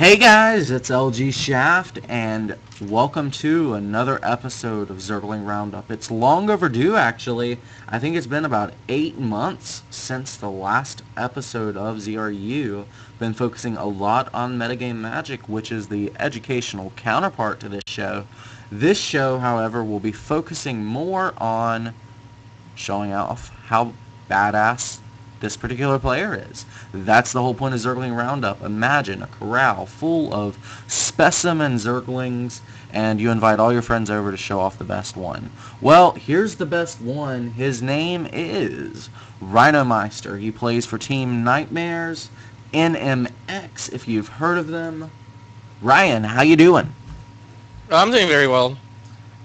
Hey guys, it's LG Shaft, and welcome to another episode of Zergling Round-Up. It's long overdue, actually. I think it's been about 8 months since the last episode of ZRU. Been focusing a lot on metagame magic, which is the educational counterpart to this show. This show, however, will be focusing more on showing off how badass this particular player is. That's the whole point of Zergling Roundup. Imagine a corral full of specimen Zerglings, and you invite all your friends over to show off the best one. Well, here's the best one. His name is Rhinomeister. He plays for Team Nightmares, NMx, if you've heard of them. Ryan, how you doing? I'm doing very well.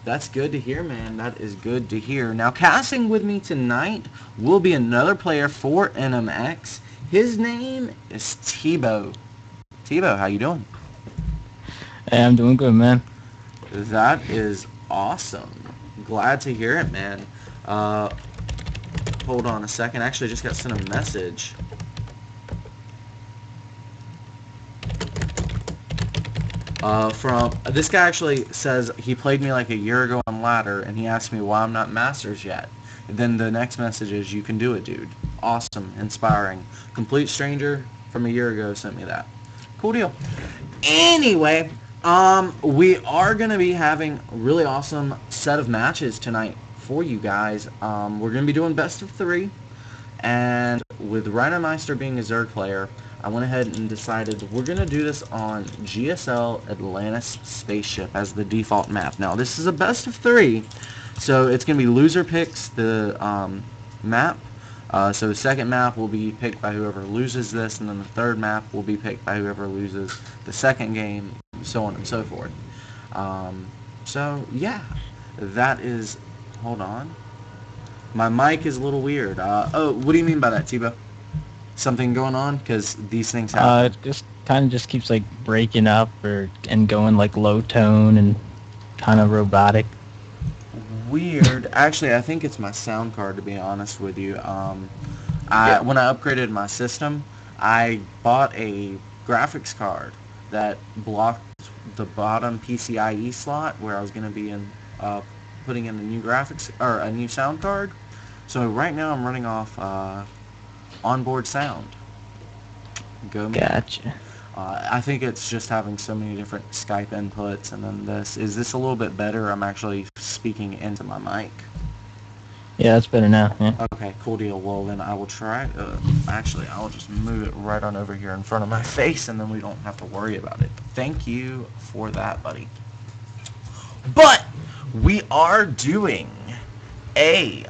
That's good to hear, man. That is good to hear. Now, casting with me tonight will be another player for NMx. His name is Tebow. Tebow, how you doing? Hey, I'm doing good, man. That is awesome. Glad to hear it, man. Hold on a second. Actually, I just got sent a message. From this guy actually says he played me like a year ago on ladder, and he asked me why I'm not masters yet. And then the next message is, you can do it, dude. Awesome, inspiring. Complete stranger from a year ago sent me that. Cool deal. Anyway, we are gonna be having a really awesome set of matches tonight for you guys. We're gonna be doing best of 3, and with Rhinomeister being a Zerg player, I went ahead and decided we're going to do this on GSL Atlantis Spaceship as the default map. Now, this is a best of 3, so it's going to be loser picks the map. So the second map will be picked by whoever loses this, and then the third map will be picked by whoever loses the second game, so on and so forth. So, yeah, that is... Hold on. My mic is a little weird. Oh, what do you mean by that, Tebow? Something going on? Because these things happen. It just kind of just keeps like breaking up and going like low tone and kind of robotic. Weird. Actually, I think it's my sound card, to be honest with you. When I upgraded my system, I bought a graphics card that blocked the bottom PCIe slot where I was going to be in putting in a new graphics or a new sound card. So right now I'm running off onboard sound. Go me. Gotcha. I think it's just having so many different Skype inputs, and then this. Is this a little bit better? I'm actually speaking into my mic. Yeah, that's better now. Yeah. Okay, cool deal. Well, then I will try. Actually, I'll just move it right on over here in front of my face, and then we don't have to worry about it. Thank you for that, buddy. But we are doing a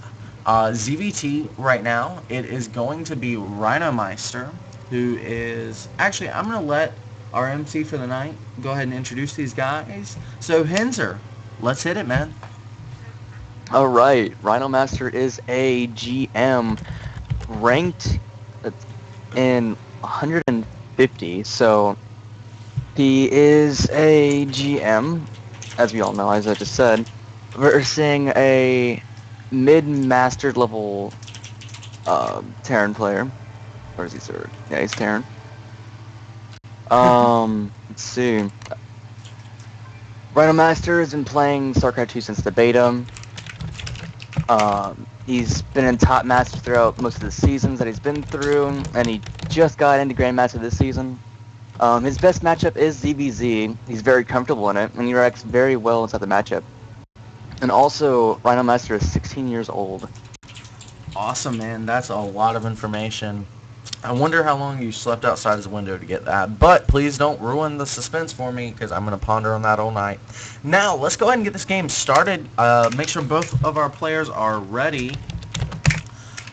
ZVT right now. It is going to be Rhinomeister, who is... Actually, I'm going to let our MC for the night go ahead and introduce these guys. So, Henzer, let's hit it, man. Alright, Rhinomeister is a GM ranked in 150, so he is a GM, as we all know, as I just said, versing a mid-mastered level Terran player. Or is he Zerg? Yeah, he's Terran. Let's see. Rhinomeister has been playing StarCraft 2 since the beta. He's been in top master throughout most of the seasons that he's been through, and he just got into Grandmaster this season. His best matchup is ZVZ. He's very comfortable in it, and he reacts very well inside the matchup. And also, Rhinomeister is 16 years old. Awesome, man. That's a lot of information. I wonder how long you slept outside his window to get that. But please don't ruin the suspense for me, because I'm going to ponder on that all night. Now, let's go ahead and get this game started. Make sure both of our players are ready.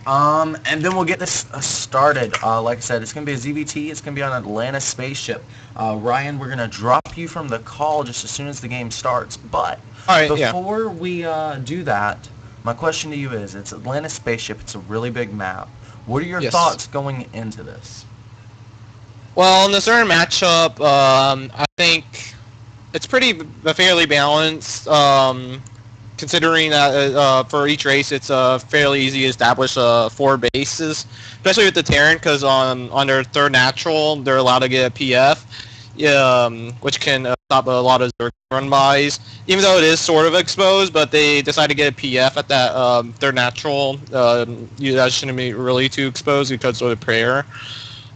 And then we'll get this started. Like I said, it's going to be a ZVT. It's going to be on an Atlantis Spaceship. Ryan, we're going to drop you from the call just as soon as the game starts. But before we do that, my question to you is, it's Atlantis Spaceship. It's a really big map. What are your thoughts going into this? Well, in the certain matchup, I think it's fairly balanced. Considering that for each race, it's fairly easy to establish 4 bases, especially with the Terran, because on their third natural, they're allowed to get a PF. which can stop a lot of Zerg run-bys. Even though it is sort of exposed, but they decide to get a PF at that their natural. That shouldn't be really too exposed because of the prayer.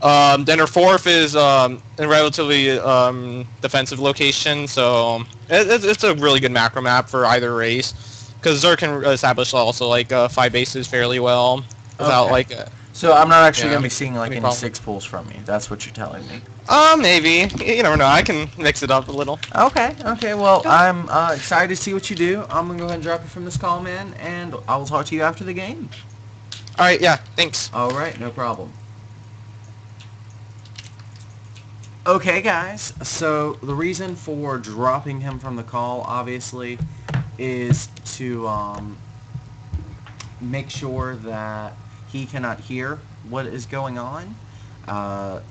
Then her fourth is in a relatively defensive location, so it's a really good macro map for either race. Because Zerg can establish also like 5 bases fairly well without like. So I'm not actually Yeah. gonna be seeing like any problem. 6 pulls from me. That's what you're telling me. Maybe. You never know. I can mix it up a little. Okay. Well, I'm excited to see what you do. I'm gonna go ahead and drop you from this call, man, and I will talk to you after the game. All right. Yeah. Thanks. All right, no problem. Okay, guys. So the reason for dropping him from the call, obviously, is to make sure that he cannot hear what is going on,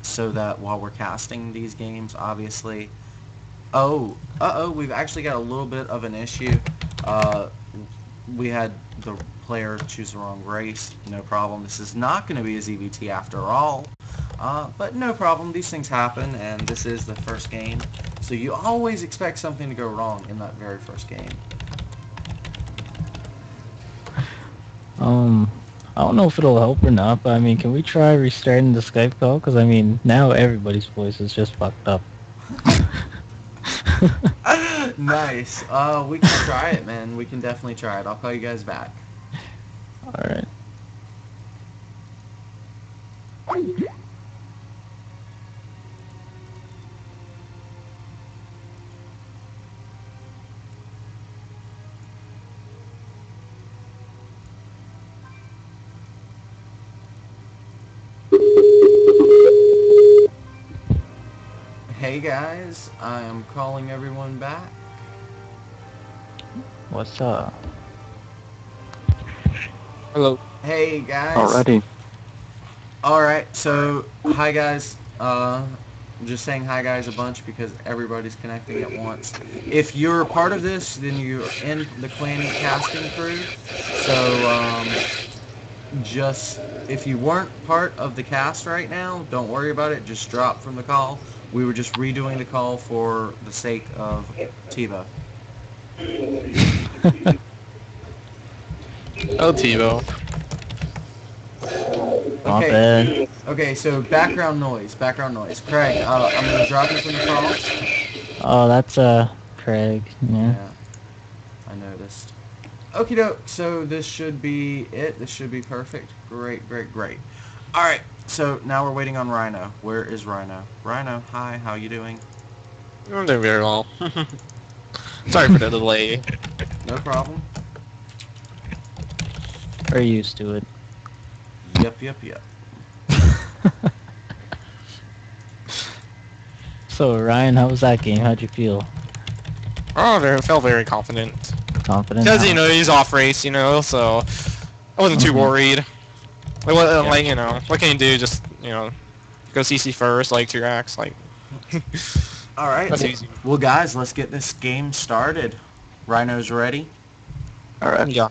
so that while we're casting these games, obviously... we've actually got a little bit of an issue. We had the player choose the wrong race. No problem. This is not going to be a ZVT after all. But no problem. These things happen, and this is the first game. So you always expect something to go wrong in that very first game. I don't know if it'll help or not, but I mean, can we try restarting the Skype call? Because I mean, now everybody's voice is just fucked up. Nice. We can try it, man. We can definitely try it. I'll call you guys back. Alright. Hey guys, I am calling everyone back. What's up? Hello. Hey guys. Alrighty. Alright, so hi guys. I'm just saying hi guys a bunch because everybody's connecting at once. If you're a part of this, then you're in the clan casting crew. So just if you weren't part of the cast right now, don't worry about it. Just drop from the call. We were just redoing the call for the sake of TiVo. Oh, TiVo. Not Okay. bad. Okay, so background noise. Craig, I'm gonna drop you from the call. Oh, that's Craig. Yeah. Yeah, I noticed. Okie doke, so this should be it. This should be perfect. Great. Alright, so now we're waiting on Rhino. Where is Rhino? Rhino, hi, how you doing? I'm doing very well. Sorry for the delay. No problem. We're used to it. Yep. So Ryan, how was that game? How'd you feel? Oh, felt very confident. Confident? Because, How? you know, he's off race, you know, so I wasn't too worried. Like, you know, what can you do? Just, you know, go CC first, like, 2-ax, like... Alright, That's easy. well guys, let's get this game started. Rhino's ready? Alright. Yeah.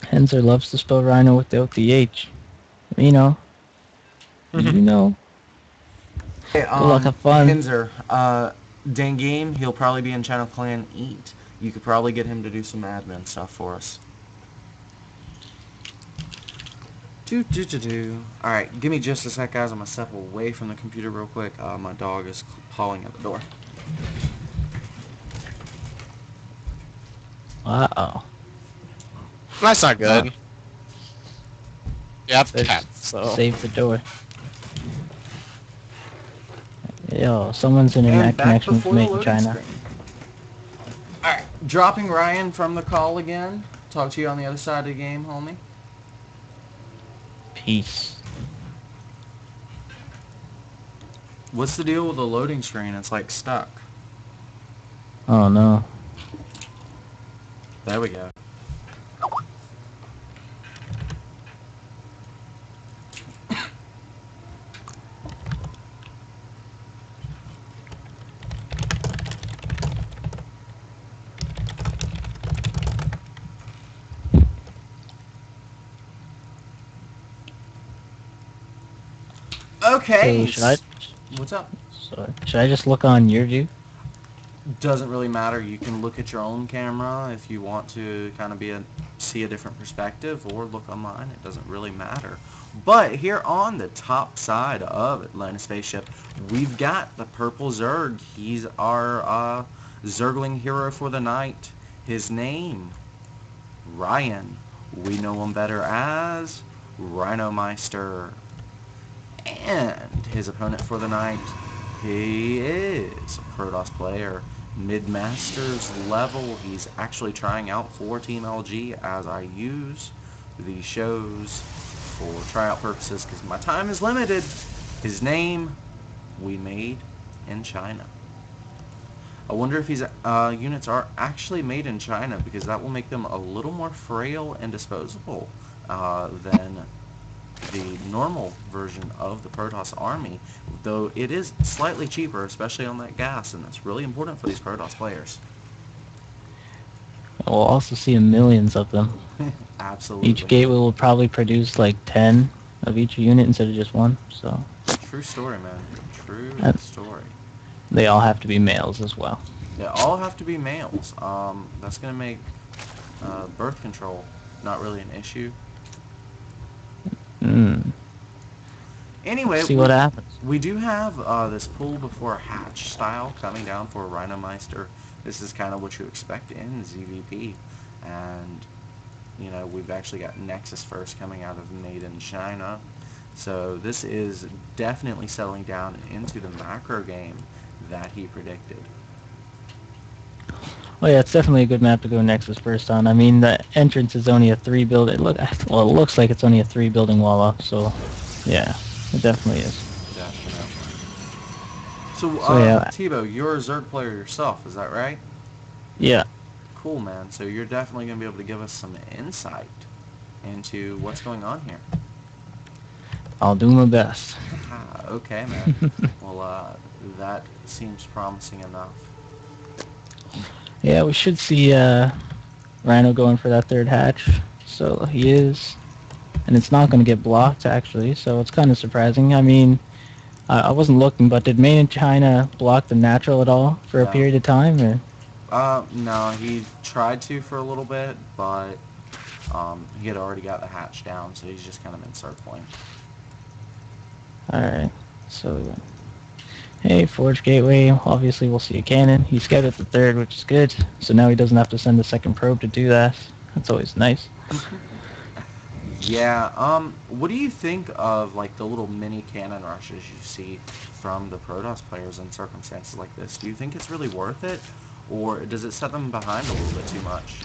Henzer loves to spell Rhino without the H. You know. You know. Hey, Good luck, have fun. Hinzer, Dangame, he'll probably be in Channel Clan Eat. You could probably get him to do some admin stuff for us. Alright, give me just a sec, guys. I'm gonna step away from the computer real quick. My dog is pawing at the door. Uh-oh. That's not good. Oh. Yeah, I have There's- cats, so... Save the door. Yo, someone's internet And back connection was before the made in loading China. screen. Alright, dropping Ryan from the call again. Talk to you on the other side of the game, homie. Peace. What's the deal with the loading screen? It's like stuck. Oh no. There we go. Okay. So should I? What's up? So should I just look on your view? Doesn't really matter. You can look at your own camera if you want to kind of see a different perspective, or look on mine. It doesn't really matter. But here on the top side of Atlantis Spaceship, we've got the purple Zerg. He's our Zergling hero for the night. His name, Ryan. We know him better as Rhinomeister. And his opponent for the night, he is a Protoss player, mid-masters level. He's actually trying out for Team LG as I use these shows for tryout purposes because my time is limited. His name, we made in China. I wonder if his units are actually made in China, because that will make them a little more frail and disposable than the normal version of the Protoss army, though it is slightly cheaper, especially on that gas, and that's really important for these Protoss players. We'll also see millions of them. Absolutely. Each gateway will probably produce like 10 of each unit instead of just one. So True story, man. True story. They all have to be males as well. They all have to be males. That's going to make birth control not really an issue. Anyway, See what happens. We do have this pull before hatch style coming down for Rhinomeister. This is kind of what you expect in ZVP, and you know, we've actually got Nexus first coming out of Made in China, so this is definitely settling down into the macro game that he predicted. Well, yeah, it's definitely a good map to go Nexus first on. I mean, the entrance is only a 3 build. It looks like it's only a 3 building wall up, so yeah, it definitely is. Definitely. So, yeah. Tebow, you're a Zerg player yourself, is that right? Yeah. Cool, man. So you're definitely going to be able to give us some insight into what's going on here. I'll do my best. Okay, man. Well, that seems promising enough. Yeah, we should see Rhino going for that third hatch. So he is. And it's not going to get blocked, actually, so it's kind of surprising. I mean, I wasn't looking, but did Made in China block the natural at all for a period of time? Or? No, he tried to for a little bit, but he had already got the hatch down, so he's just kind of been circling. Alright, so, hey, Forge Gateway, obviously we'll see a cannon. He scouted the third, which is good, so now he doesn't have to send the second probe to do that. That's always nice. Yeah, what do you think of, like, the little mini cannon rushes you see from the Protoss players in circumstances like this? Do you think it's really worth it, or does it set them behind a little bit too much?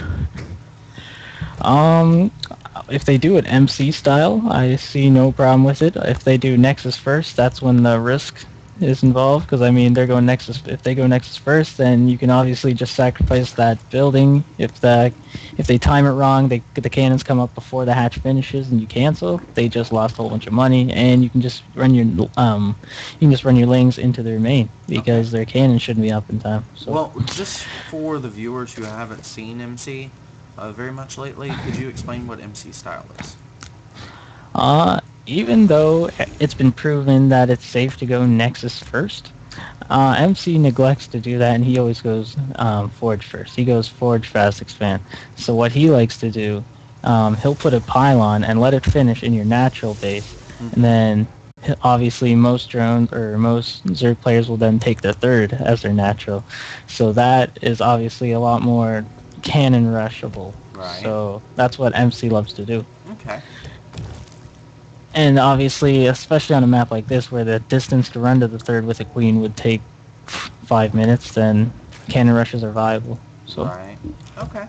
If they do it MC style, I see no problem with it. If they do Nexus first, that's when the risk is involved, because I mean, they're going Nexus. If they go Nexus first, then you can obviously just sacrifice that building. If they time it wrong, the cannons come up before the hatch finishes, and you cancel. They just lost a whole bunch of money, and you can just run your lings into their main, because their cannon shouldn't be up in time. So. Well, just for the viewers who haven't seen MC very much lately, could you explain what MC style is? Even though it's been proven that it's safe to go Nexus first, MC neglects to do that, and he always goes Forge first. He goes Forge, Fast Expand. So what he likes to do, he'll put a pylon and let it finish in your natural base, and then obviously most drones or most Zerg players will then take the third as their natural. So that is obviously a lot more cannon rushable. Right. So that's what MC loves to do. Okay. And obviously, especially on a map like this, where the distance to run to the third with a queen would take 5 minutes, then cannon rushes are viable. So. Right. Okay.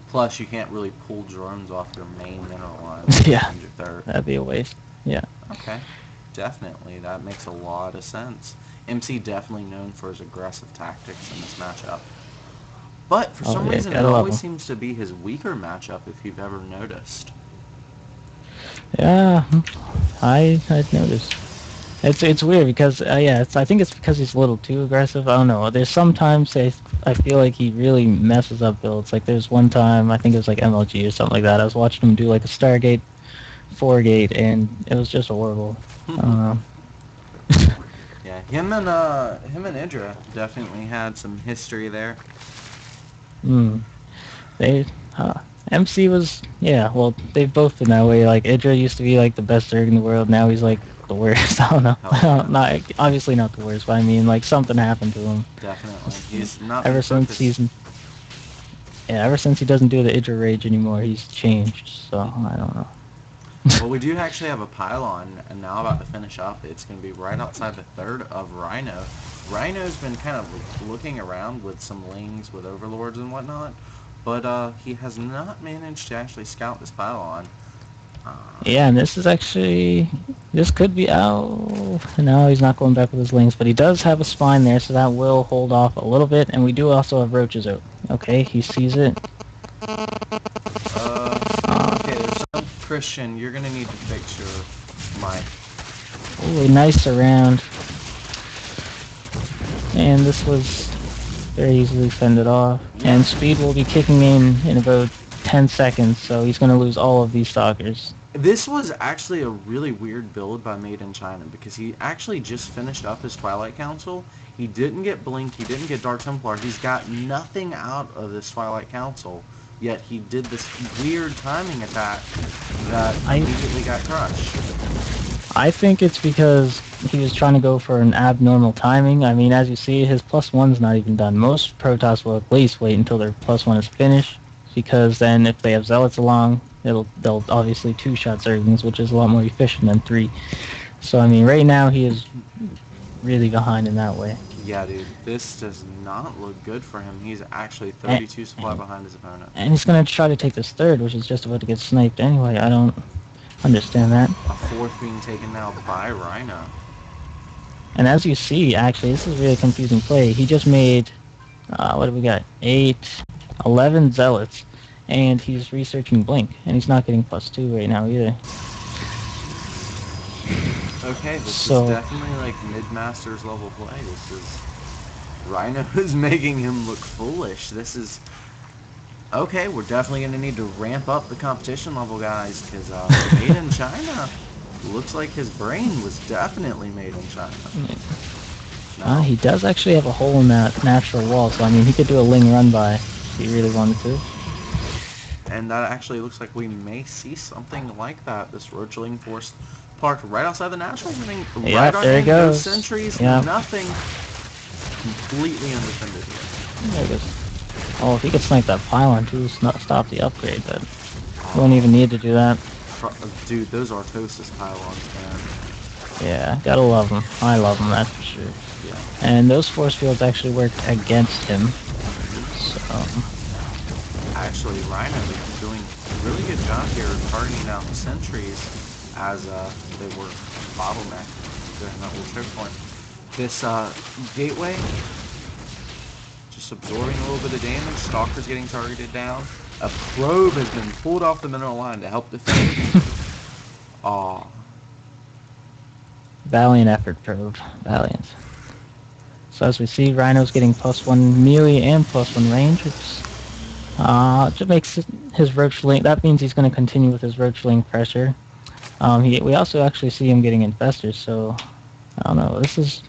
Plus, you can't really pull drones off your main mineral lines. Yeah. Your third. That'd be a waste. Yeah. Okay. Definitely. That makes a lot of sense. MC definitely known for his aggressive tactics in this matchup. But for some reason, it always seems to be his weaker matchup, if you've ever noticed. Yeah, I'd noticed. It's weird because I think it's because he's a little too aggressive. I don't know. There's sometimes I feel like he really messes up builds. Like there's one time, I think it was like MLG or something like that. I was watching him do like a Stargate 4 gate, and it was just horrible. Yeah, him and Idra definitely had some history there. They, MC was, yeah, well, they've both been that way. Like, Idra used to be, like, the best Zerg in the world. Now he's, like, the worst. I don't know. Hell yeah. Not, obviously not the worst, but I mean, like, something happened to him. Definitely. He's not Ever been since focused. ever since he doesn't do the Idra Rage anymore, he's changed. So, I don't know. Well, we do actually have a pylon, and now about to finish up. It's going to be right outside the third of Rhino. Rhino's been kind of looking around with some lings, with overlords and whatnot, but he has not managed to actually scout this pylon. Yeah, and this could be out. No, he's not going back with his lings, but he does have a spine there, so that will hold off a little bit. And we do also have roaches out. Okay, he sees it. Okay, there's some Christian. You're going to need to fix your mic. Ooh, nice around. And this was very easily fended off. Yeah. And speed will be kicking in about 10 seconds, so he's going to lose all of these stalkers. This was actually a really weird build by Made in China because he actually just finished up his Twilight Council. He didn't get Blink, he didn't get Dark Templar, he's got nothing out of this Twilight Council, yet he did this weird timing attack that immediately got crushed. I think it's because he was trying to go for an abnormal timing. I mean, as you see, his +1's not even done. Most Protoss will at least wait until their +1 is finished, because then if they have Zealots along, they'll obviously two-shot Zerglings, which is a lot more efficient than 3. So, I mean, right now he is really behind in that way. Yeah, dude, this does not look good for him. He's actually 32 supply behind his opponent. And he's going to try to take this third, which is just about to get sniped anyway. I don't understand that. A fourth being taken now by Rhino. And as you see, actually, this is a really confusing play. He just made, what do we got? 11 Zealots. And he's researching Blink, and he's not getting +2 right now either. Okay, this is definitely like mid-masters level play. This is Rhino is making him look foolish. This is okay. We're definitely gonna need to ramp up the competition level, guys, because Made in China looks like his brain was definitely made in China. No. He does actually have a hole in that natural wall, so I mean he could do a Ling run by if he really wanted to. And that actually looks like we may see something like that. This Roachling force parked right outside the natural. Yeah, there he goes. No sentries, yeah. Nothing. Completely undefended here. There it goes. Oh, if he could snipe that pylon too, stop the upgrade, but he won't even need to do that. Dude, those Artosis pylons, man. Yeah, gotta love them. I love them, that's for sure. Yeah. And those force fields actually worked against him. So... Actually, Rhino is doing a really good job here targeting down the sentries as they were bottlenecked during that little checkpoint. This gateway just absorbing a little bit of damage. Stalker's getting targeted down. A probe has been pulled off the mineral line to help defend. Aw. Valiant effort, probe. Valiant. So as we see, Rhino's getting +1 melee and +1 range. Just makes his Roachling. That means he's going to continue with his Roachling pressure. We also actually see him getting infestors. So I don't know. This is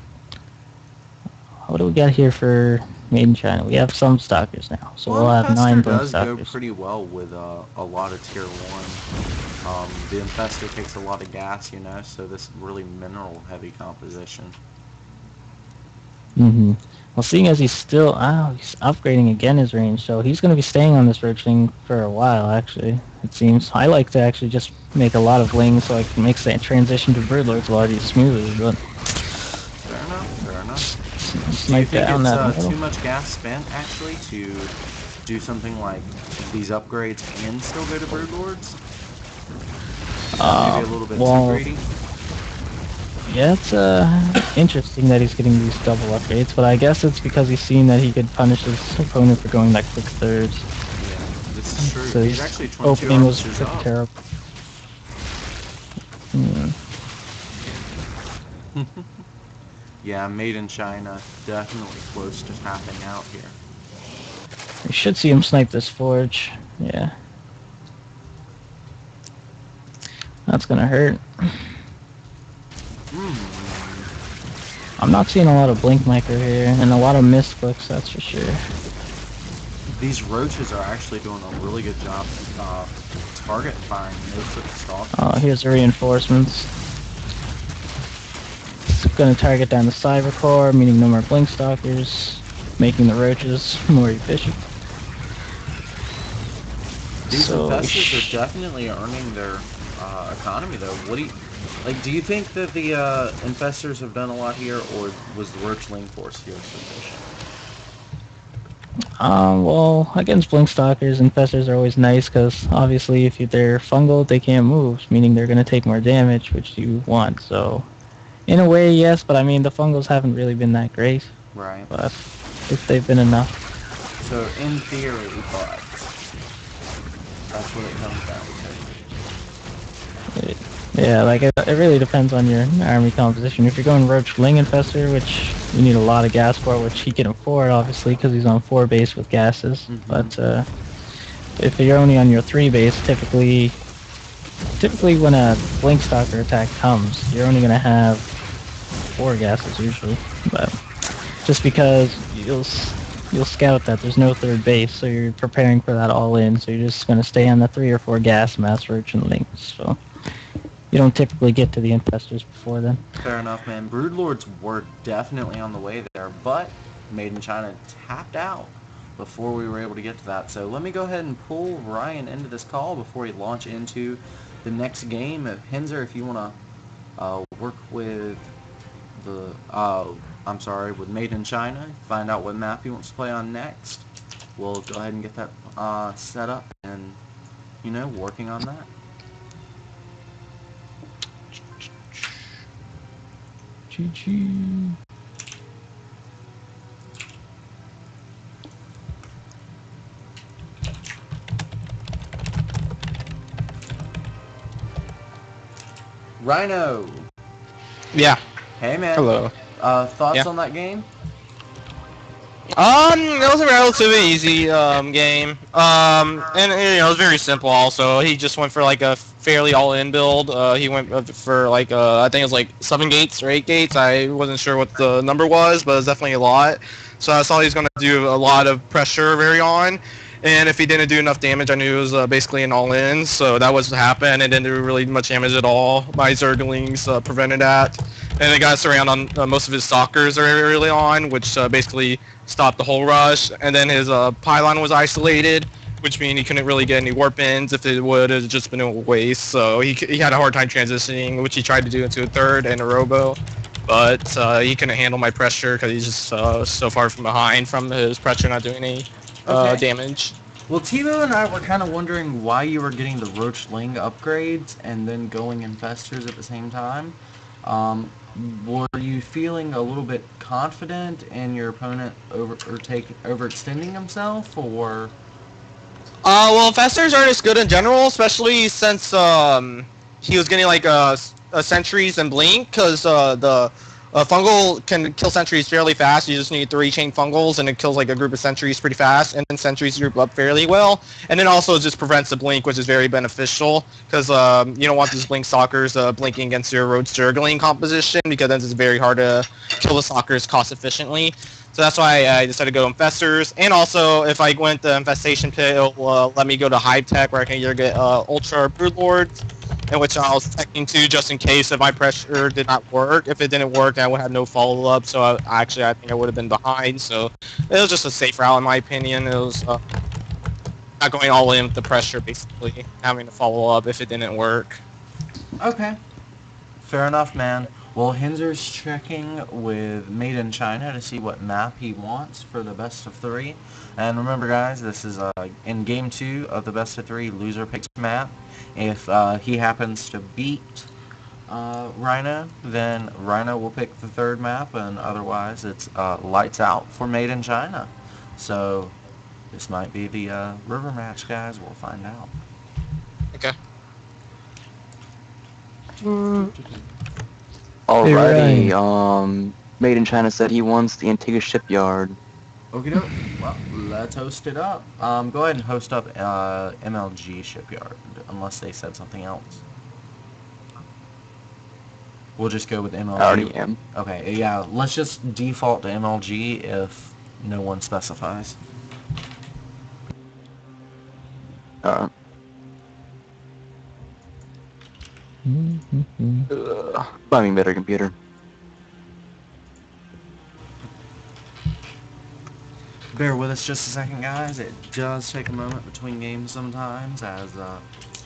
what do we got here for Made in China? We have some stalkers now, so we'll have 9 Blink does stalkers. Go pretty well with a lot of tier 1. The infestor takes a lot of gas, you know, so this really mineral heavy composition. Mm-hmm. Well, seeing as he's still, he's upgrading again his range, so he's going to be staying on this Roachling for a while, actually, it seems. I like to actually just make a lot of lings so I can make that transition to Broodlords a lot smoothly, but... Fair enough. Do you think it's too much gas spent, actually, to do something like these upgrades and still go to Broodlords? Maybe a little bit too greedy? Yeah, it's interesting that he's getting these double upgrades, but I guess it's because he's seen that he could punish his opponent for going that quick thirds. Yeah, this is true. So he's actually 22 opening was officers pretty up. terrible. Yeah, Made in China, definitely close to tapping out here. We should see him snipe this forge. Yeah. That's gonna hurt. I'm not seeing a lot of blink micro here, and a lot of missed clicks, that's for sure. These roaches are actually doing a really good job target firing most of the stalkers. Oh, here's the reinforcements. It's gonna target down the cyber core, meaning no more blink stalkers, making the roaches more efficient. These infestors are definitely earning their economy, though. What do you like? Do you think that the infestors have done a lot here, or was the roachling force here sufficient? Well, against blink stalkers, infestors are always nice because obviously if they're fungal, they can't move, meaning they're gonna take more damage, which you want. So, in a way, yes, but I mean the fungals haven't really been that great. Right. But if they've been enough. So in theory, but that's what it comes down to. Yeah, like it really depends on your army composition. If you're going Roach Ling Infestor, which you need a lot of gas for, which he can afford obviously because he's on 4 base with gases. Mm-hmm. But if you're only on your 3 base, typically when a Blink Stalker attack comes, you're only gonna have 4 gases usually. But just because you'll scout that there's no 3rd base, so you're preparing for that all in. So you're just gonna stay on the 3 or 4 gas mass Roach and Link. So you don't typically get to the infestors before then. Fair enough, man. Broodlords were definitely on the way there, but Made in China tapped out before we were able to get to that. So let me go ahead and pull Ryan into this call before we launch into the next game. Henzer, if you want to work with the, with Made in China, find out what map he wants to play on next. We'll go ahead and get that set up and, working on that. GG. Rhino. Yeah. Hey, man. Hello. Thoughts on that game? It was a relatively easy game. And it was very simple. Also, he just went for like a fairly all-in build. He went for like I think it was like 7 gates or 8 gates. I wasn't sure what the number was, but it was definitely a lot. So I saw he was going to do a lot of pressure very on. And if he didn't do enough damage, I knew it was basically an all-in. So that was what happened. And didn't do really much damage at all. My Zerglings prevented that. And it got surround on most of his stalkers very early on, which basically stopped the whole rush. And then his pylon was isolated, which means he couldn't really get any warp ins. If it would have just been a waste. So he had a hard time transitioning, which he tried to do into a 3rd and a robo. But he couldn't handle my pressure because he's just so far from behind from his pressure not doing any damage. Well, Timo and I were kind of wondering why you were getting the Roach Ling upgrades and then going Infestors at the same time. Were you feeling a little bit confident in your opponent overextending himself, or? Well, Infestors aren't as good in general, especially since he was getting like sentries and blink, because the fungal can kill sentries fairly fast. You just need 3 chain fungals, and it kills like a group of sentries pretty fast, and then sentries group up fairly well. And then also it just prevents the blink, which is very beneficial, because you don't want these blink stalkers blinking against your roach Zergling composition, because then it's very hard to kill the stalkers cost efficiently. So that's why I decided to go Infestors. And also, if I went the Infestation Pit, it'll let me go to Hive Tech, where I can either get Ultra Broodlords, in which I was checking to just in case if my pressure did not work. If it didn't work, I would have no follow-up. So I think I would have been behind. So it was just a safe route, in my opinion. It was not going all in with the pressure, basically, having to follow up if it didn't work. Okay. Fair enough, man. Well, Henzer's checking with Made in China to see what map he wants for the best of 3. And remember, guys, this is in Game 2 of the best of 3, loser picks map. If he happens to beat Rhino, then Rhino will pick the 3rd map, and otherwise it's lights out for Made in China. So this might be the river match, guys. We'll find out. Okay. Alrighty, Made in China said he wants the Antigua shipyard. Okie doke. Well, let's host it up. Go ahead and host up MLG shipyard, unless they said something else. We'll just go with MLG. I already am. Okay, yeah, let's just default to MLG if no one specifies. Alright. Buy me a better computer. Bear with us just a second, guys. It does take a moment between games sometimes, as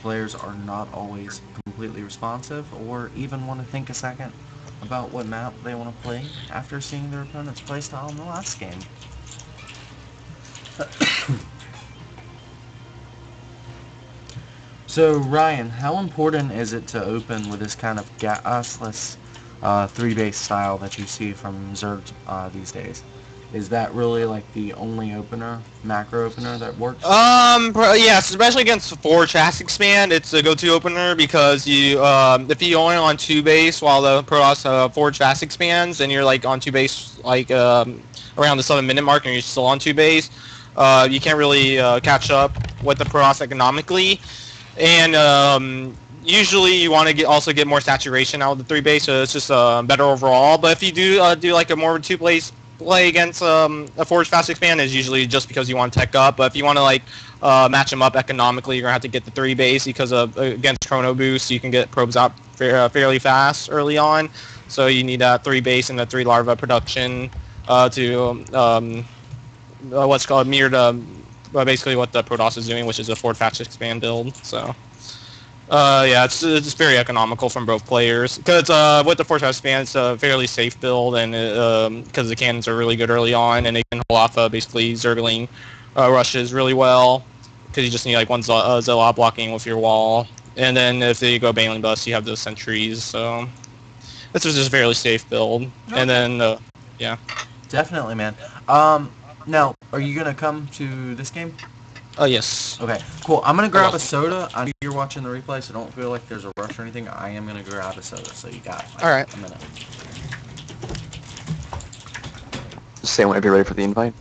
players are not always completely responsive, or even want to think a second about what map they want to play after seeing their opponent's playstyle in the last game. So, Ryan, how important is it to open with this kind of gasless 3-base style that you see from Zerg these days? Is that really like the only opener, macro opener that works? Yes, especially against Forge Fast Expand, it's a go-to opener because you, if you only on 2-base while the Protoss Forge Fast Expands, and you're like on 2-base like around the 7-minute mark, and you're still on 2-base, you can't really catch up with the Protoss economically, and usually you want to also get more saturation out of the 3-base, so it's just better overall. But if you do like a more 2-base play against a Forge Fast Expand, is usually just because you want to tech up. But if you want to like match them up economically, you're gonna have to get the 3-base because against Chrono Boost, you can get probes out fairly fast early on. So you need a 3-base and a 3 larva production to what's called mirror to basically what the Protoss is doing, which is a Forge Fast Expand build. So. Yeah, it's very economical from both players because with the Force House Span, it's a fairly safe build, and because the cannons are really good early on, and they can hold off basically Zergling rushes really well because you just need like one Zilla blocking with your wall, and then if they go Baneling Bust, you have those sentries. So this is just a fairly safe build, okay. And then yeah, definitely, man. Now, are you gonna come to this game? Oh, yes. Okay, cool. I'm going to grab a soda. I know you're watching the replay, so don't feel like there's a rush or anything. I am going to grab a soda, so you got like, alright, a minute. Just say whenever you're ready for the invite.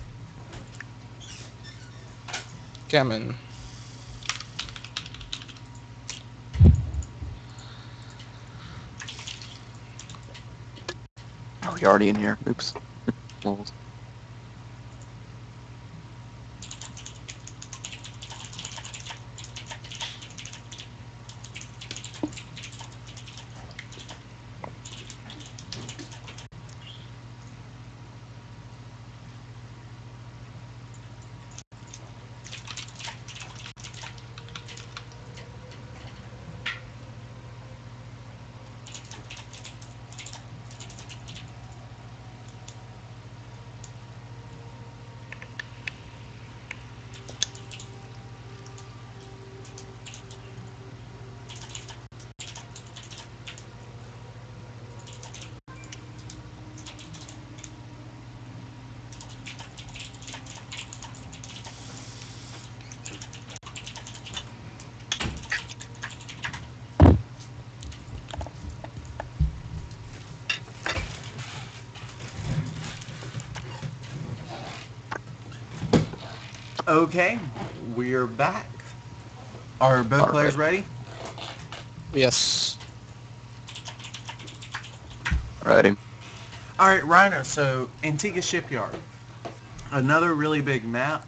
Gammon. Oh, you're already in here. Oops. Okay, we're back. Are both players ready? Yes. Ready. Alright, Rhino, so Antigua Shipyard. Another really big map.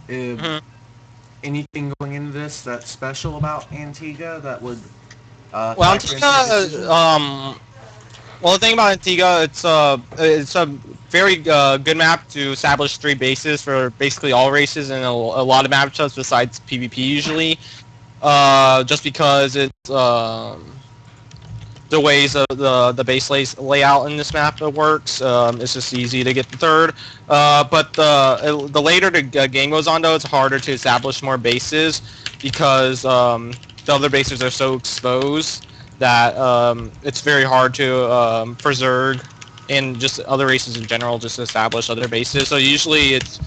Anything going into this that's special about Antigua that would well, Antigua, well, the thing about Antigua, it's a very good map to establish 3 bases for basically all races and a lot of matchups besides PvP usually. Just because it's the ways of the base layout in this map works. It's just easy to get the 3rd. But the later the game goes on, though, it's harder to establish more bases because the other bases are so exposed that it's very hard to for Zerg and just other races in general just to establish other bases. So usually it's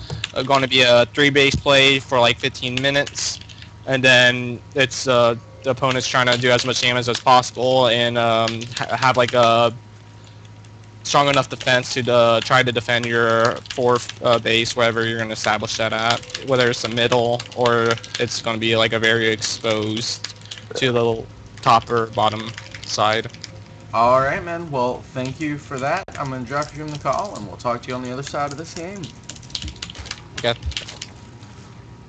going to be a 3-base play for like 15 minutes, and then it's the opponent's trying to do as much damage as possible and have like a strong enough defense to try to defend your 4th base, wherever you're going to establish that at, whether it's the middle or it's going to be like a very exposed to the top or bottom side. Alright, man. Well, thank you for that. I'm going to drop you in the call, and we'll talk to you on the other side of this game. Okay.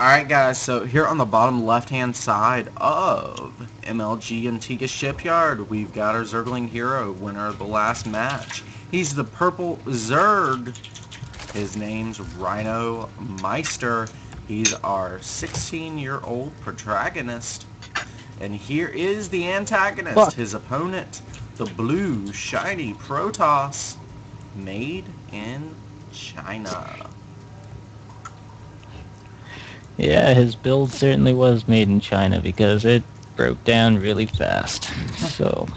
Alright, guys. So here on the bottom left-hand side of MLG Antigua Shipyard, we've got our Zergling hero, winner of the last match. He's the purple Zerg. His name's Rhinomeister. He's our 16-year-old protagonist. And here is the antagonist, Fuck. his opponent, the blue shiny Protoss, made in China. Yeah, his build certainly was made in China because it broke down really fast. So,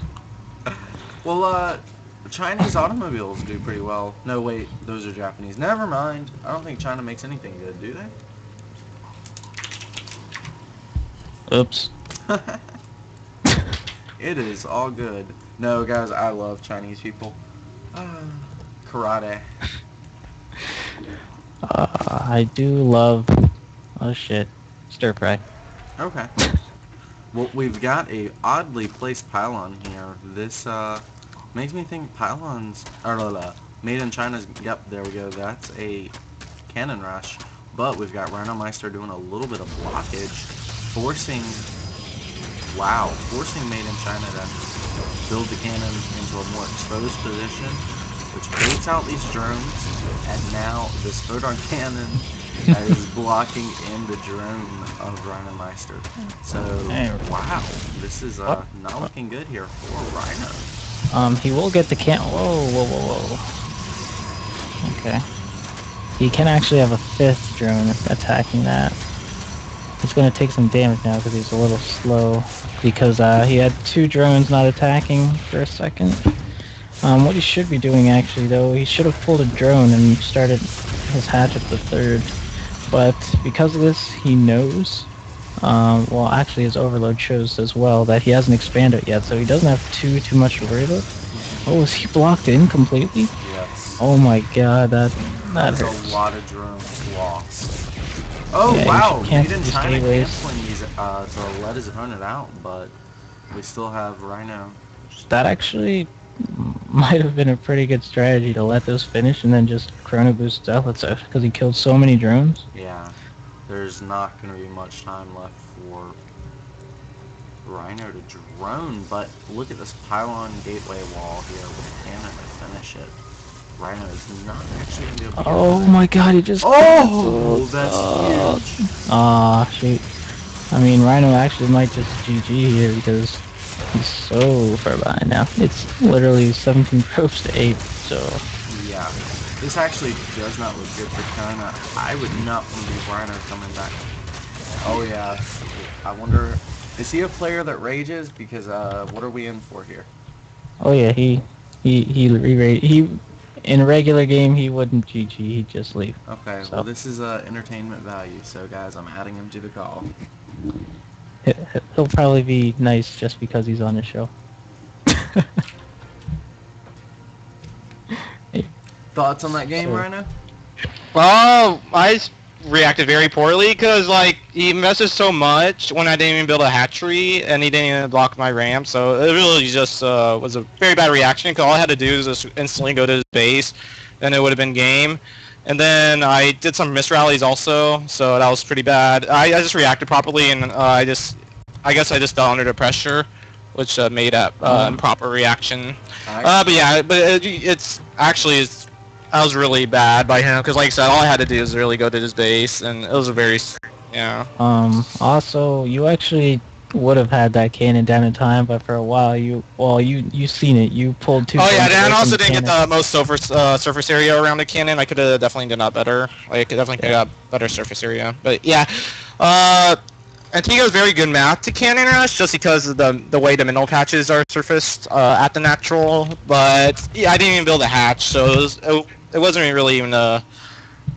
Well, Chinese automobiles do pretty well. No, wait, those are Japanese. Never mind. I don't think China makes anything good, do they? oops. It is all good. No, guys, I love Chinese people. Karate. I do love... Oh shit. Stir fry. Okay. Well, we've got a oddly placed pylon here. This makes me think pylons are made in China's. Yep, there we go. That's a cannon rush. But we've got Rhinomeister doing a little bit of blockage, forcing made in China to build the cannon into a more exposed position, which baits out these drones. And now this photon cannon is blocking in the drone of Rhinomeister. So, wow, this is not looking good here for Rhino. He will get the whoa. Okay. He can actually have a 5th drone attacking that. He's going to take some damage now because he's a little slow. Because he had 2 drones not attacking for a second. What he should be doing actually though, he should have pulled a drone and started his hatch at the 3rd. But because of this, he knows, well actually his overload shows as well that he hasn't expanded yet, so he doesn't have too much to worry about. Oh, is he blocked in completely? Yes. Oh my god, that That's hurts. a lot of drones lost. Oh Yeah, wow, you can't Made in just China anyways. canceling these to let his opponent out, but we still have Rhino. That actually might have been a pretty good strategy to let those finish and then just chrono boost Zealots out because he killed so many drones. Yeah, there's not going to be much time left for Rhino to drone, but look at this pylon gateway wall here with cannon to finish it. Rhino is not actually going to be able to get Oh it. my god, he just... Oh, that's huge. Aw, shoot. I mean, Rhino actually might just GG here because he's so far behind now. It's literally 17 probes to 8, so... Yeah, this actually does not look good for China. I would not want to be Rhino coming back. Oh yeah, I wonder, is he a player that rages? Because what are we in for here? Oh yeah, he in a regular game he wouldn't GG, he'd just leave. Okay, So- well this is entertainment value, so guys, I'm adding him to the call. He'll probably be nice just because he's on the show. Thoughts on that game, So- Rhino? Well, I reacted very poorly because like he messes so much when I didn't even build a hatchery and he didn't even block my ramp, so it really just was a very bad reaction because all I had to do was just instantly go to his base and it would have been game. And then I did some misrallies also, so that was pretty bad. I just reacted properly and I guess I just fell under the pressure, which made that improper reaction. But yeah, but it's actually I was really bad by him because, like I said, all I had to do was really go to his base, and it was a very, yeah. Also, you actually would have had that cannon down in time, but for a while you seen it. You pulled 2. Oh yeah, guns and away I from also the didn't get cannon. the most surface area around the cannon. I could have definitely done that better. Like, I could definitely got better surface area. But yeah, Antigua's very good map to cannon rush just because of the way the mineral patches are surfaced at the natural. But yeah, I didn't even build a hatch, so it wasn't really even a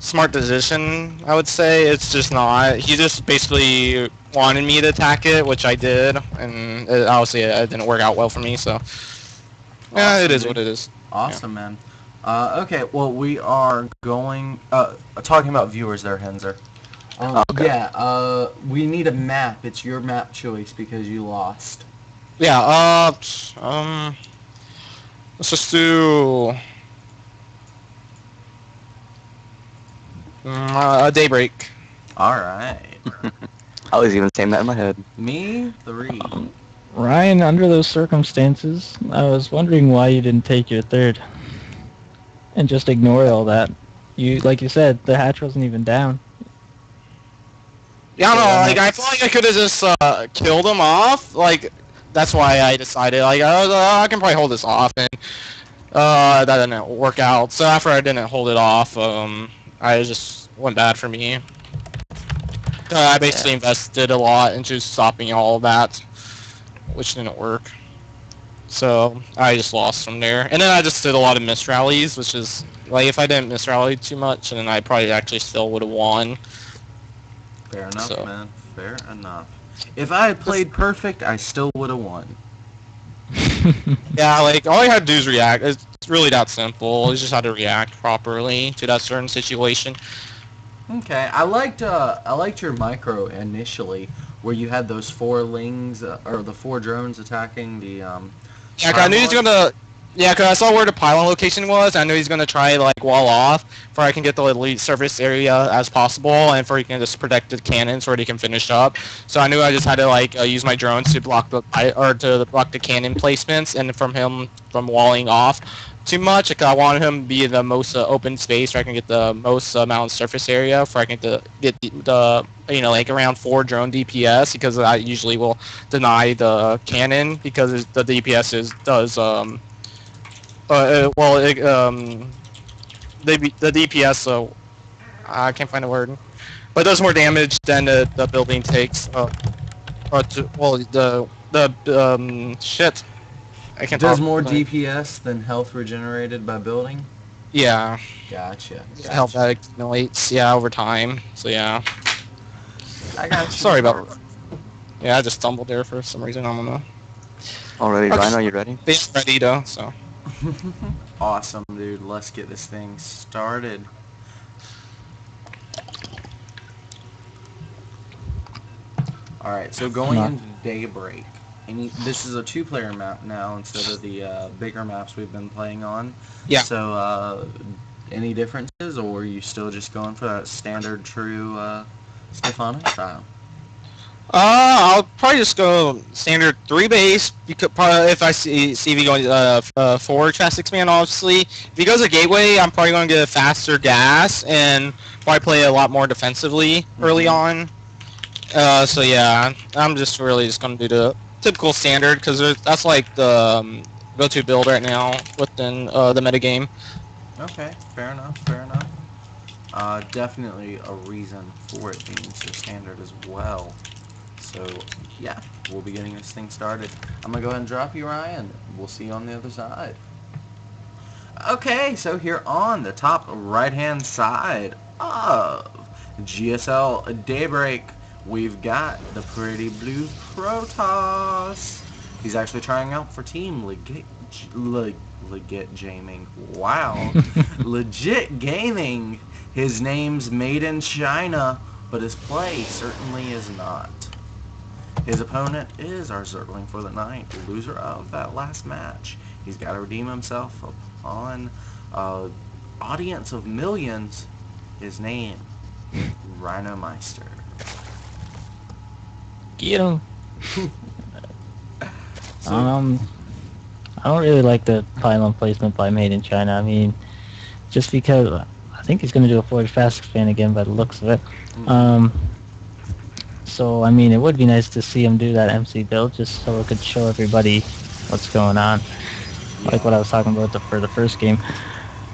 smart decision, I would say. It's just not. He just basically wanted me to attack it, which I did, and obviously it didn't work out well for me, so yeah, Awesome, it is dude. what it is. Awesome, man. Okay, well, we are going, talking about viewers there, Henzer. Okay. Yeah, we need a map. It's your map choice because you lost. Yeah, Let's just do a daybreak. Alright. I was even saying that in my head. Me, 3. Ryan, under those circumstances, I was wondering why you didn't take your third and just ignore all that. You, like you said, the hatch wasn't even down. Yeah, I don't know. Yeah, Like, I feel like I could have just killed him off. Like, that's why I decided. Like, I can probably hold this off, and that didn't work out. So after I didn't hold it off, I just went bad for me. I basically invested a lot into stopping all of that, which didn't work. So I just lost from there. And then I just did a lot of miss rallies, which is, like, if I didn't miss rally too much, then I probably actually still would have won. Fair enough, So. man. Fair enough. If I had played perfect, I still would have won. Yeah, like, all you had to do is react. It's really that simple. You just had to react properly to that certain situation. Okay, I liked your micro initially, where you had those 4 lings or the 4 drones attacking the Yeah, 'cause I knew he's gonna. Yeah, because I saw where the pylon location was. I knew he's gonna try like wall off, for I can get the elite surface area as possible, and for he can just protect the cannons where he can finish up. So I knew I just had to like use my drones to block to block the cannon placements, and from walling off too much. Like, I wanted him to be in the most open space where I can get the most amount of surface area, for I can get the like around 4 drone DPS, because I usually will deny the cannon because the DPS does the DPS, so I can't find a word, but it does more damage than the building takes. Shit, I can't does talk. more DPS than health regenerated by building. Yeah, Gotcha. health that accumulates, over time. So yeah. I got you. Sorry about. Yeah, I just stumbled there for some reason. I don't know. Alrighty, Okay. Rhino, you ready? It's ready though, so. Awesome, dude. Let's get this thing started. Alright, so going into Daybreak. This is a 2-player map now instead of the bigger maps we've been playing on. Yeah. So, any differences, or are you still just going for that standard, true Stefano style? I'll probably just go standard 3 base, because probably if I see CV going 4 chest expand, obviously. If he goes a gateway, I'm probably going to get a faster gas and probably play a lot more defensively early on. So yeah, I'm just really just going to do the typical standard, because that's like the go-to build right now within the metagame. Okay, fair enough, fair enough. Definitely a reason for it being so standard as well. So, yeah, we'll be getting this thing started. I'm going to go ahead and drop you, Ryan. We'll see you on the other side. Okay, so here on the top right-hand side of GSL Daybreak, we've got the pretty blue Protoss. He's actually trying out for Team Legit Gaming. Wow. Legit Gaming. His name's made in China, but his play certainly is not. His opponent is our Zergling for the night, loser of that last match. He's got to redeem himself upon audience of millions. His name, Rhinomeister. Get him. I don't really like the pylon placement by Made in China. I mean, just because I think he's going to do a forward fast expand again by the looks of it. So, I mean, it would be nice to see him do that MC build just so it could show everybody what's going on. Yeah. Like what I was talking about for the first game.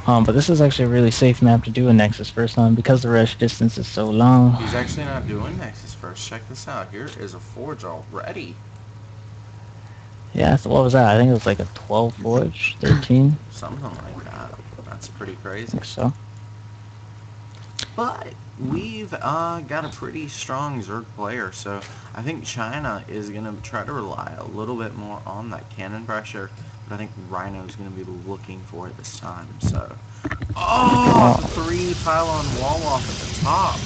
But this is actually a really safe map to do a Nexus first on because the rush distance is so long. He's actually not doing Nexus first. Check this out. Here is a Forge already. Yeah, so what was that? I think it was like a 12 Forge, 13? Something like that. That's pretty crazy. I think so. But we've got a pretty strong Zerg player, so I think China is going to try to rely a little bit more on that cannon pressure, but I think Rhino's going to be looking for it this time, so... Oh! 3 pylon wall off at the top!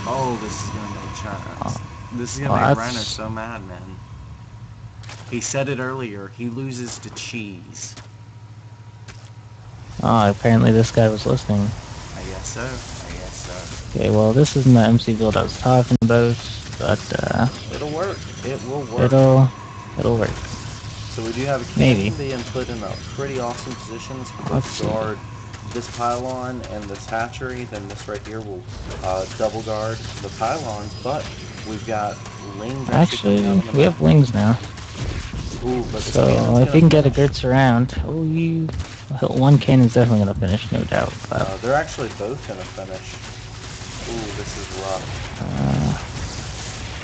Oh, this is going to make China... This is going to make Rhino so mad, man. He said it earlier. He loses to cheese. Oh, apparently this guy was listening. I guess so. I guess so. Okay, well, this isn't the MC build I was talking about, but It'll work. It will work. it'll work. So we do have a Maybe. cannon being put in a pretty awesome positions for both Let's see. guard this pylon and this hatchery. Then this right here will double guard the pylons, but we've got lings. Actually, we have wings now. Ooh, but this So cannon's if we can gonna get a finish. good surround, one cannon's definitely gonna finish, no doubt. But They're actually both gonna finish. Ooh, this is rough.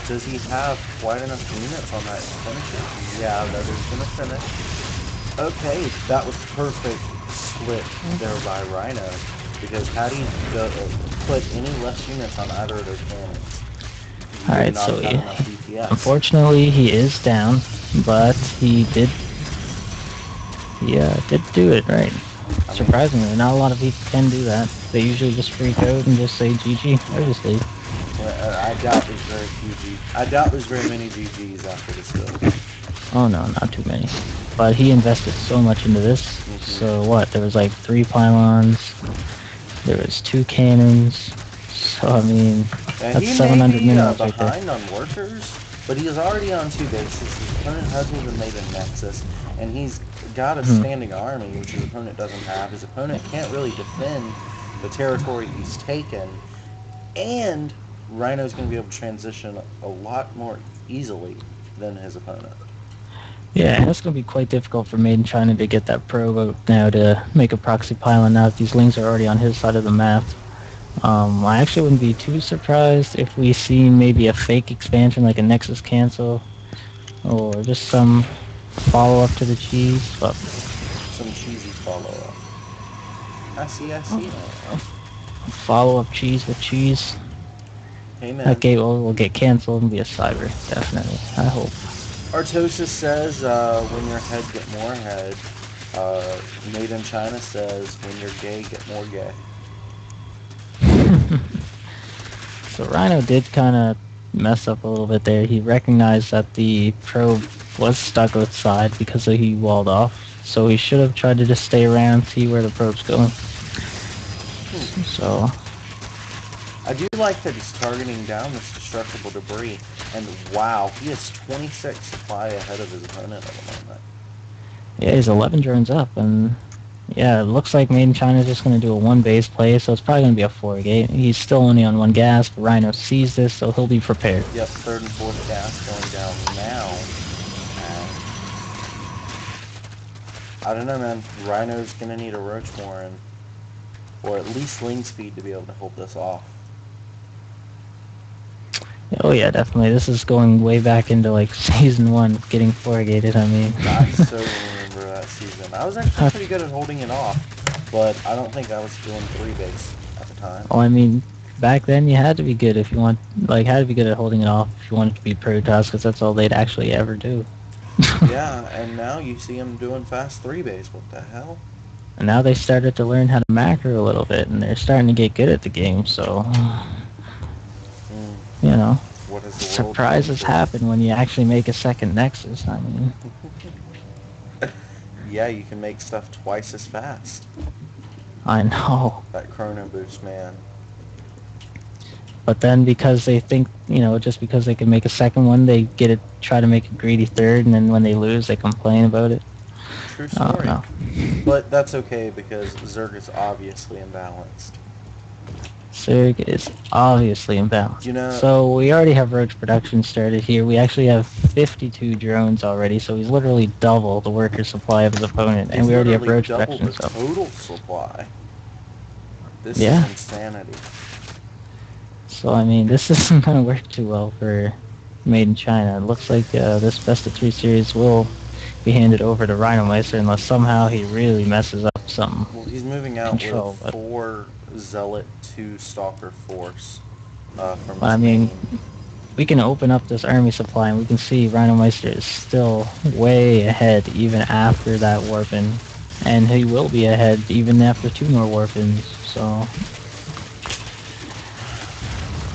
Does he have quite enough units on that finisher? Yeah, that is gonna finish. Okay, that was perfect split there by Rhino, because had he put any less units on either of those cannons, he would Alright, not so have had enough DPS. unfortunately he is down, but he did do it right. Surprisingly, not a lot of people can do that. They usually just freak out and just say GG or just leave. I doubt there's very many GGs after this build. Oh no, not too many. But he invested so much into this. So what? There was like 3 pylons. There was 2 cannons. So I mean, that's 700 minerals right there. Behind on workers, but he is already on 2 bases. His opponent hasn't even made a nexus, and he's got a standing army, which his opponent doesn't have. His opponent can't really defend the territory he's taken, and Rhino's going to be able to transition a lot more easily than his opponent. Yeah, and it's going to be quite difficult for Made in China to get that probe out now to make a proxy pylon now that these lings are already on his side of the map. I actually wouldn't be too surprised if we see maybe a fake expansion like a Nexus cancel or just some follow-up to the cheese. But some cheesy follow-up. I see. Follow-up cheese with cheese. Amen. That gate will get canceled and be a cyber, definitely. I hope. Artosis says, when you're head, get more head. Made in China says, when you're gay, get more gay. So Rhino did kind of mess up a little bit there. He recognized that the probe was stuck outside because he walled off. So he should have tried to just stay around, see where the probe's going. So I do like that he's targeting down this destructible debris. And wow, he has 26 supply ahead of his opponent at the moment. yeah, he's 11 drones up, and yeah, it looks like Made in China is just going to do a 1 base play, so it's probably going to be a 4 gate. He's still only on 1 gas, but Rhino sees this, so he'll be prepared. Yep, 3rd and 4th gas going down now. I don't know, man. Rhino's going to need a roach more, or at least ling speed to be able to hold this off. Oh yeah, definitely. This is going way back into like season 1, getting 4 gated. I mean, I so remember that season. I was actually pretty good at holding it off, but I don't think I was doing 3 base at the time. oh, I mean, back then you had to be good if you want, like, had to be good at holding it off if you wanted to be Protoss, because that's all they'd actually ever do. Yeah, and now you see them doing fast 3 base. What the hell? And now they started to learn how to macro a little bit, and they're starting to get good at the game. So, you know, What has the world surprises come to? happen when you actually make a second Nexus. I mean, Yeah, you can make stuff twice as fast. I know. That chrono boost, man. But then because they think, you know, just because they can make a second one, they try to make a greedy third, and then when they lose, they complain about it. True I don't story. know. But that's okay because Zerg is obviously imbalanced. Zerg is obviously imbalanced. You know, So we already have roach production started here. We actually have 52 drones already, so he's literally double the worker supply of his opponent, and he's we already have literally roach double production. the So total supply. This Yeah. is insanity. So I mean, this isn't going to work too well for Made in China. It looks like this best of 3 series will be handed over to Rhinomeister unless somehow he really messes up something. Well, he's moving out Control, with but- 4 Zealot, 2 Stalker force from his But I mean, main. we can open up this army supply and we can see Rhinomeister is still way ahead even after that warping. And he will be ahead even after 2 more warpings, so...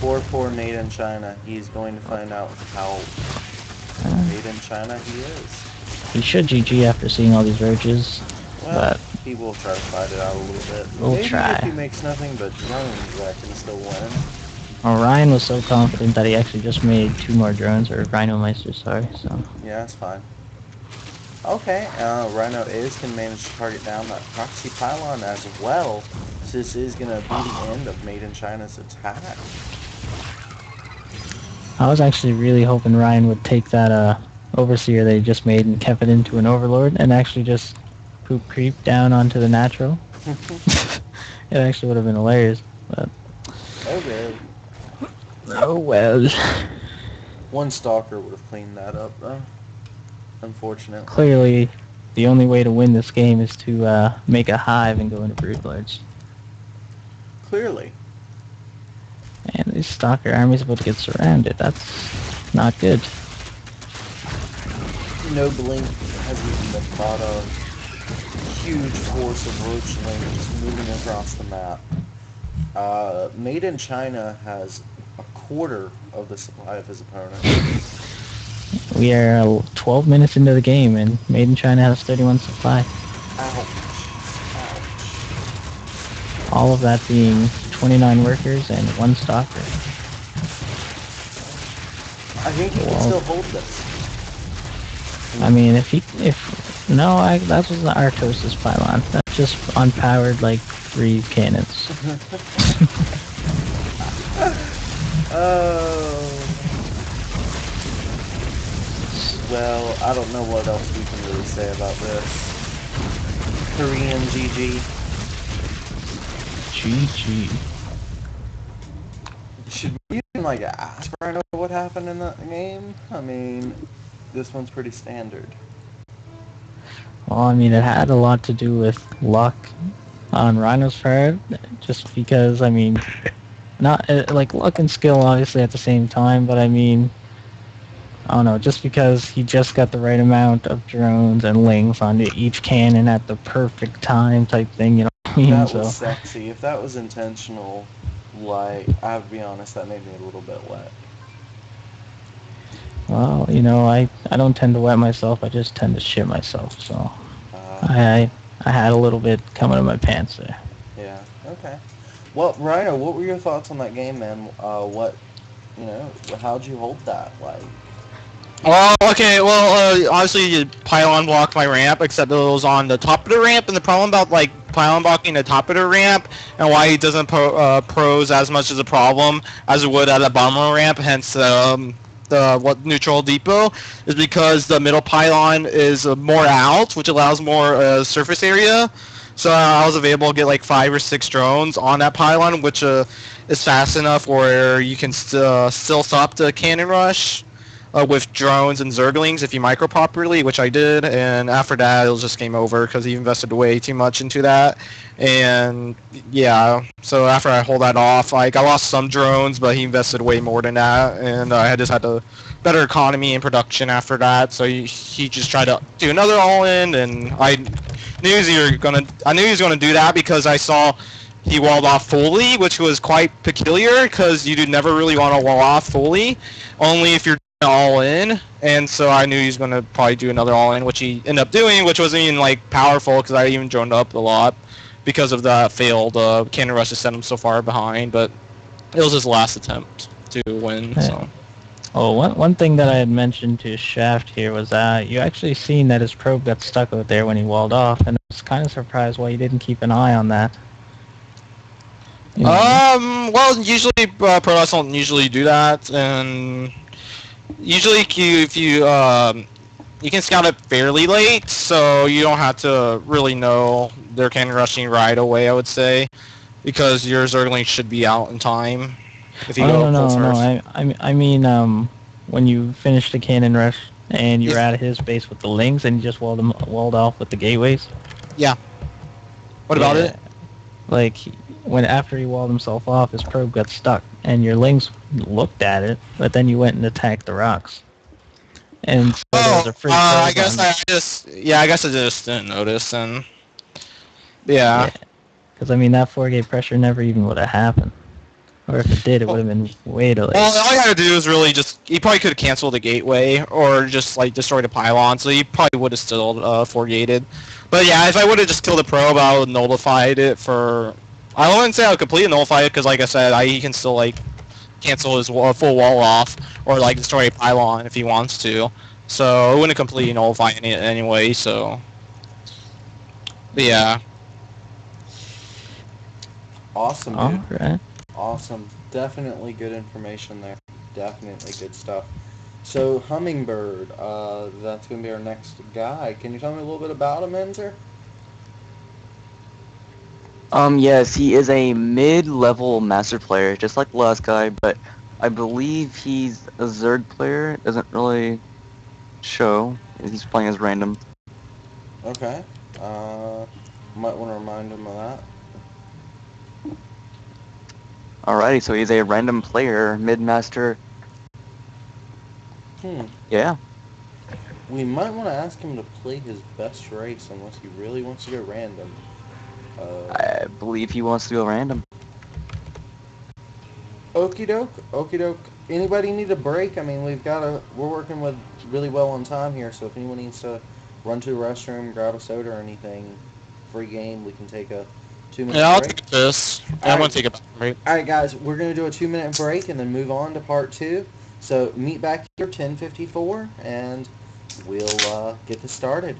4-4 Made in China. He's going to find out how Made in China, he is. He should GG after seeing all these roaches, Well, but he will try to fight it out a little bit. we'll Maybe try. if he makes nothing but drones, I can still win. Ryan was so confident that he actually just made 2 more drones, or Rhinomeister, sorry, so... Yeah, that's fine. Okay, Rhino can manage to target down that proxy pylon as well. So this is going to be the end of Made in China's attack. I was actually really hoping Ryan would take that Overseer that he just made and kept it into an Overlord and actually just poop creep down onto the natural. It actually would have been hilarious, but... Oh, good. Oh well. One Stalker would have cleaned that up, though. Unfortunately. Clearly, the only way to win this game is to make a hive and go into Broodlords. Clearly. And this Stalker army's about to get surrounded. That's not good. No blink has even been thought of. Huge force of roachlings just moving across the map. Made in China has a quarter of the supply of his opponent. We are 12 minutes into the game, and Made in China has 31 supply. Ouch. Ouch. All of that being 29 workers and 1 Stalker. I think he can still hold this. I mean, that was the Artosis pylon. That's just unpowered, like, 3 cannons. Well, I don't know what else we can really say about this. Korean GG. GG. Should we even, like, ask Rhino what happened in the game? I mean, this one's pretty standard. Well, I mean, it had a lot to do with luck on Rhino's part, just because, I mean, not, like, luck and skill obviously at the same time, but I mean, I don't know, just because he just got the right amount of drones and lings onto each cannon at the perfect time type thing, you know what I mean? That was sexy. If that was intentional, like, I have to be honest, that made me a little bit wet. Well, you know, I don't tend to wet myself, I just tend to shit myself, so I had a little bit coming to my pants there. Yeah, okay. Well, Rhino, what were your thoughts on that game, man? How'd you hold that? Like, Oh, okay, well, obviously you pylon blocked my ramp, except it was on the top of the ramp, and the problem about, like, pylon blocking the top of the ramp, and why it doesn't pose as much as a problem as it would at the bottom of the ramp, hence the neutral depot, is because the middle pylon is more out, which allows more surface area. So I was available to get like 5 or 6 drones on that pylon, which is fast enough where you can still stop the cannon rush with drones and Zerglings if you micro properly, which I did. And after that, it was just game over because he invested way too much into that. And yeah, so after I hold that off, like I lost some drones, but he invested way more than that, and I just had a better economy in production after that. So he just tried to do another all-in, and I knew he was gonna do that because I saw he walled off fully, which was quite peculiar because you do never really want to wall off fully, only if you're all in. And so I knew he was gonna probably do another all in, which he ended up doing, which wasn't even like powerful because I even droned up a lot because of that failed cannon rush to send him so far behind. But it was his last attempt to win. So. Oh, one thing that I had mentioned to Shaft here was that you actually seen that his probe got stuck out there when he walled off, and I was kind of surprised why you didn't keep an eye on that. You know? Well, usually Protoss don't usually do that, and usually if you can scout it fairly late, so you don't have to really know they're cannon rushing right away, I would say, because your Zergling should be out in time. If you go no. first. I mean, when you finished the cannon rush and you're at his base with the lings and you just walled off with the gateways. Yeah. What about it? Like after he walled himself off, his probe got stuck, and your lings looked at it, but then you went and attacked the rocks. And so there was a free I guess I just didn't notice, and yeah. Because I mean that 4-gate pressure never even would have happened. Or if it did, it would have been way delayed. Well, all you had to do is really just, he probably could have canceled the gateway or just like destroyed a pylon, so he probably would have still four-gated. But yeah, if I would have just killed the probe, I would have nullified it for, I wouldn't say I would completely nullify it, because like I said, he can still like cancel his full wall off or like destroy a pylon if he wants to. So it wouldn't completely nullify it anyway, so. But yeah. Awesome, dude. Alright. Awesome. Definitely good information there. Definitely good stuff. So, Hummingbird, that's going to be our next guy. Can you tell me a little bit about him, Enzer? Yes, he is a mid-level master player, just like the last guy, but I believe he's a Zerg player. It doesn't really show. He's playing as random. Okay. Might want to remind him of that. Alrighty, so he's a random player, mid-master. Yeah. We might want to ask him to play his best race unless he really wants to go random. I believe he wants to go random. Okie doke, okie doke. Anybody need a break? I mean, we're working with really well on time here, so if anyone needs to run to the restroom, grab a soda or anything, free game, we can take a 2-minute Yeah, I'll break. take this. I'm going to take a break. Alright guys, we're going to do a 2-minute break and then move on to part 2. So meet back here 10:54 and we'll get this started.